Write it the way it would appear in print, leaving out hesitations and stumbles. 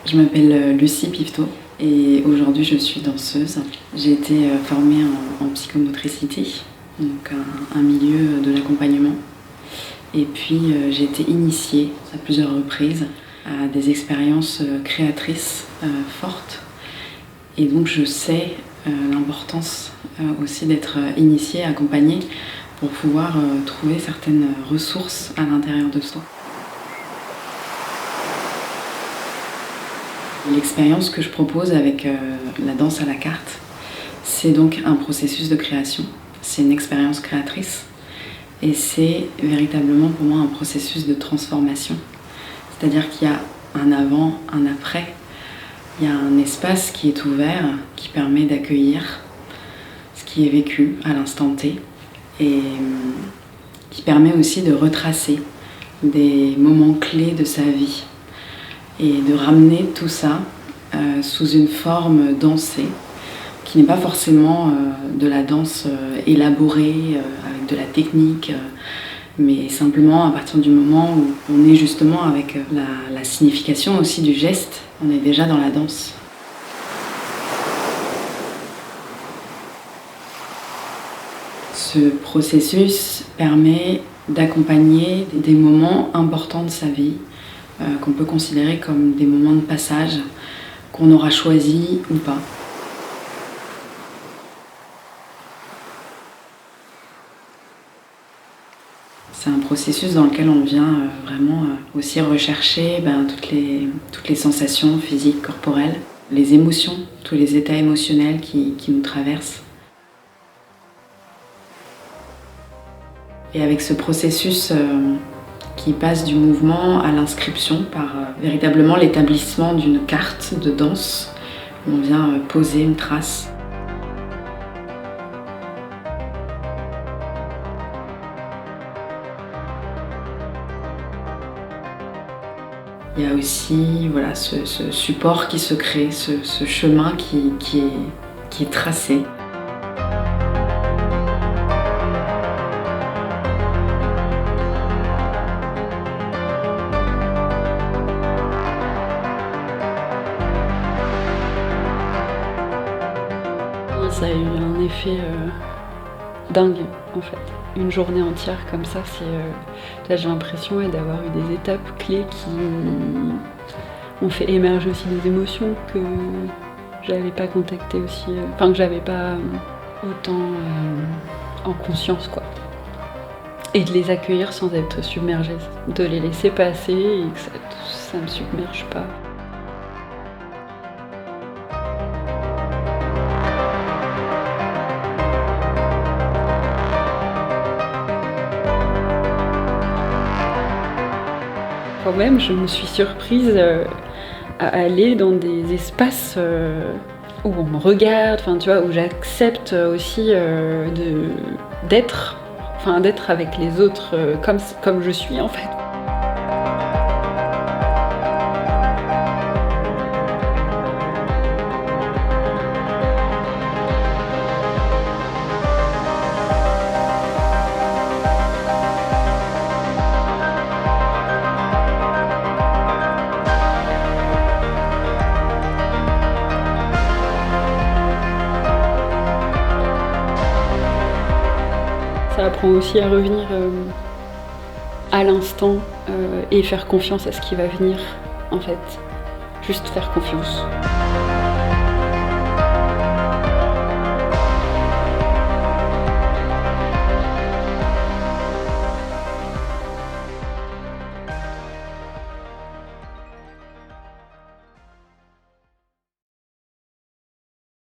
Je m'appelle Lucie Piveteau et aujourd'hui je suis danseuse. J'ai été formée en psychomotricité, donc un milieu de l'accompagnement. Et puis j'ai été initiée à plusieurs reprises à des expériences créatrices fortes. Et donc je sais l'importance aussi d'être initiée, accompagnée pour pouvoir trouver certaines ressources à l'intérieur de soi. L'expérience que je propose avec la danse à la carte, c'est donc un processus de création. C'est une expérience créatrice et c'est véritablement pour moi un processus de transformation. C'est-à-dire qu'il y a un avant, un après. Il y a un espace qui est ouvert, qui permet d'accueillir ce qui est vécu à l'instant T et qui permet aussi de retracer des moments clés de sa vie et de ramener tout ça sous une forme dansée qui n'est pas forcément de la danse élaborée avec de la technique, mais simplement à partir du moment où on est justement avec la signification aussi du geste, on est déjà dans la danse. Ce processus permet d'accompagner des moments importants de sa vie, qu'on peut considérer comme des moments de passage, qu'on aura choisi ou pas. C'est un processus dans lequel on vient vraiment aussi rechercher toutes les sensations physiques, corporelles, les émotions, tous les états émotionnels qui nous traversent. Et avec ce processus qui passe du mouvement à l'inscription par véritablement l'établissement d'une carte de danse, on vient poser une trace. Il y a aussi ce support qui se crée, ce chemin qui est tracé. Ça a eu un effet dingue en fait. Une journée entière comme ça, là j'ai l'impression d'avoir eu des étapes clés qui ont fait émerger aussi des émotions que j'avais pas contactées aussi, que j'avais pas autant en conscience quoi. Et de les accueillir sans être submergée, de les laisser passer et que ça me submerge pas. Quand même, je me suis surprise à aller dans des espaces où on me regarde, où j'accepte aussi d'être avec les autres comme je suis en fait. Ça apprend aussi à revenir à l'instant et faire confiance à ce qui va venir, en fait. Juste faire confiance.